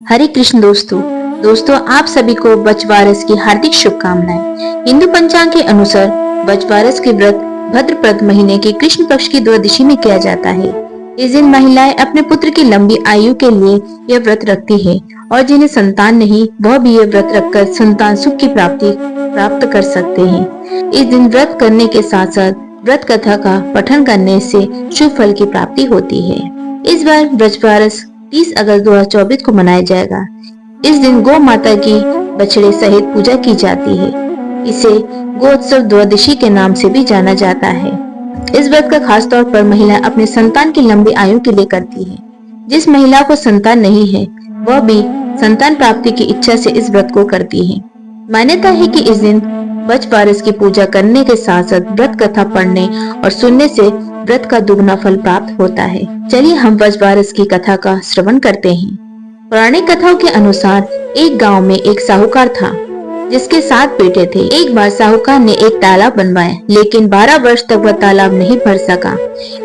हरे कृष्ण दोस्तों आप सभी को बचवारस की हार्दिक शुभकामनाएं। हिंदू पंचांग के अनुसार बचवारस के व्रत भद्रपद महीने के कृष्ण पक्ष की द्वादशी में किया जाता है। इस दिन महिलाएं अपने पुत्र की लंबी आयु के लिए यह व्रत रखती हैं और जिन्हें संतान नहीं वह भी यह व्रत रखकर संतान सुख की प्राप्ति प्राप्त कर सकते हैं। इस दिन व्रत करने के साथ साथ व्रत कथा का पठन करने से शुभ फल की प्राप्ति होती है। इस बार बचवारस 30 अगस्त 2024 को मनाया जाएगा। इस दिन गौ माता की बछड़े सहित पूजा की जाती है। इसे गोत्सव द्वादशी के नाम से भी जाना जाता है। इस व्रत का खास तौर पर महिला अपने संतान की लंबी आयु के लिए करती है। जिस महिला को संतान नहीं है वह भी संतान प्राप्ति की इच्छा से इस व्रत को करती है। मान्यता है कि इस दिन बचवारस की पूजा करने के साथ साथ व्रत कथा पढ़ने और सुनने से व्रत का दुगना फल प्राप्त होता है। चलिए हम बचवारस की कथा का श्रवण करते हैं। पौराणिक कथाओं के अनुसार एक गांव में एक साहूकार था जिसके 7 बेटे थे। एक बार साहूकार ने एक तालाब बनवाया लेकिन 12 वर्ष तक वह तालाब नहीं भर सका।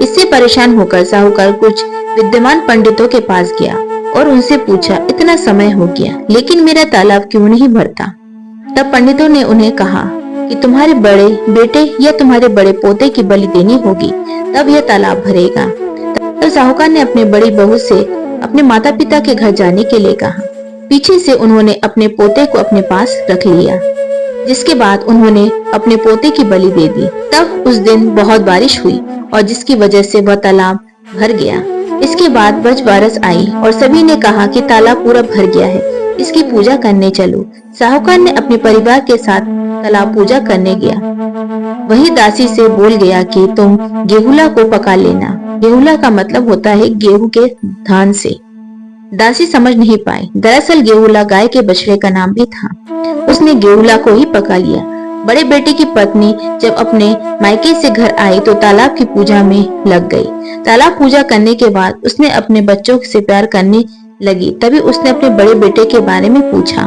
इससे परेशान होकर साहूकार कुछ विद्वान पंडितों के पास गया और उनसे पूछा, इतना समय हो गया लेकिन मेरा तालाब क्यों नहीं भरता? तब पंडितों ने उन्हें कहा कि तुम्हारे बड़े बेटे या तुम्हारे बड़े पोते की बलि देनी होगी, तब यह तालाब भरेगा। तब साहूकार ने अपनी बड़ी बहू से अपने माता पिता के घर जाने के लिए कहा। पीछे से उन्होंने अपने पोते को अपने पास रख लिया, जिसके बाद उन्होंने अपने पोते की बलि दे दी। तब उस दिन बहुत बारिश हुई और जिसकी वजह से वह तालाब भर गया। इसके बाद बचवारस आई और सभी ने कहा कि तालाब पूरा भर गया है, इसकी पूजा करने चलो। साहूकार ने अपने परिवार के साथ तालाब पूजा करने गया। वही दासी से बोल गया कि तुम गेहूला को पका लेना। गेहूला का मतलब होता है गेहूं के धान से। दासी समझ नहीं पाई, दरअसल गेहूला गाय के बछड़े का नाम भी था। उसने गेहूला को ही पका लिया। बड़े बेटे की पत्नी जब अपने मायके से घर आई तो तालाब की पूजा में लग गई। तालाब पूजा करने के बाद उसने अपने बच्चों से प्यार करने लगी। तभी उसने अपने बड़े बेटे के बारे में पूछा।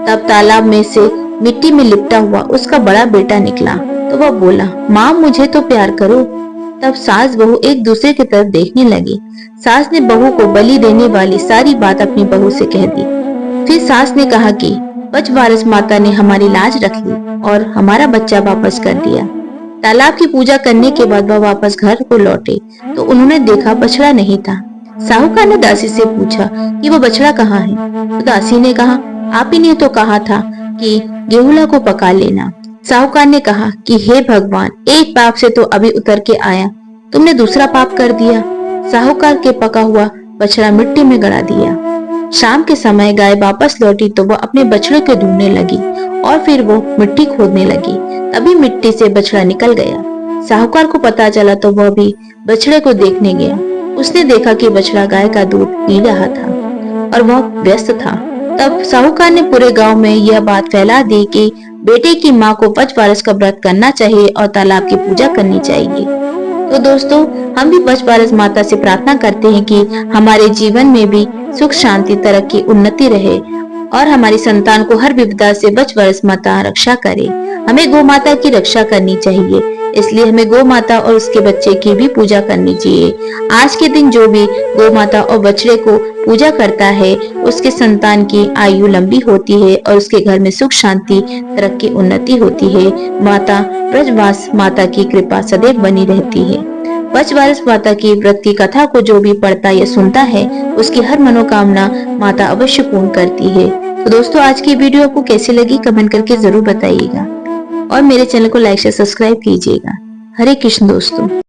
तब तालाब में से मिट्टी में लिपटा हुआ उसका बड़ा बेटा निकला तो वह बोला, माँ मुझे तो प्यार करो। तब सास बहू एक दूसरे की तरफ देखने लगी। सास ने बहू को बलि देने वाली सारी बात अपनी बहू से कह दी। फिर सास ने कहा कि बचवारस माता ने हमारी लाज रख ली और हमारा बच्चा वापस कर दिया। तालाब की पूजा करने के बाद वह वापस घर को लौटे तो उन्होंने देखा बछड़ा नहीं था। साहूकार ने दासी से पूछा कि वो बछड़ा कहाँ है? तो दासी ने कहा, आप ही ने तो कहा था कि गेहूला को पका लेना। साहूकार ने कहा कि हे भगवान, एक पाप से तो अभी उतर के आया, तुमने दूसरा पाप कर दिया। साहूकार के पका हुआ बछड़ा मिट्टी में गड़ा दिया। शाम के समय गाय वापस लौटी तो वह अपने बछड़े को ढूंढने लगी और फिर वो मिट्टी खोदने लगी। तभी मिट्टी से बछड़ा निकल गया। साहूकार को पता चला तो वह भी बछड़े को देखने गया। उसने देखा कि बछड़ा गाय का दूध पी रहा था और वह व्यस्त था। तब साहूकार ने पूरे गांव में यह बात फैला दी कि बेटे की मां को बचवारस का व्रत करना चाहिए और तालाब की पूजा करनी चाहिए। तो दोस्तों, हम भी बचवारस माता से प्रार्थना करते हैं कि हमारे जीवन में भी सुख शांति तरक्की उन्नति रहे और हमारी संतान को हर विपदा से बचवारस माता रक्षा करे। हमें गौ माता की रक्षा करनी चाहिए, इसलिए हमें गौ माता और उसके बच्चे की भी पूजा करनी चाहिए। आज के दिन जो भी गौ माता और बछड़े को पूजा करता है उसके संतान की आयु लंबी होती है और उसके घर में सुख शांति तरक्की उन्नति होती है। माता ब्रजवास माता की कृपा सदैव बनी रहती है। बचवारस माता की व्रत की कथा को जो भी पढ़ता या सुनता है उसकी हर मनोकामना माता अवश्य पूर्ण करती है। तो दोस्तों, आज की वीडियो आपको कैसी लगी कमेंट करके जरूर बताइएगा और मेरे चैनल को लाइक से सब्सक्राइब कीजिएगा। हरे कृष्ण दोस्तों।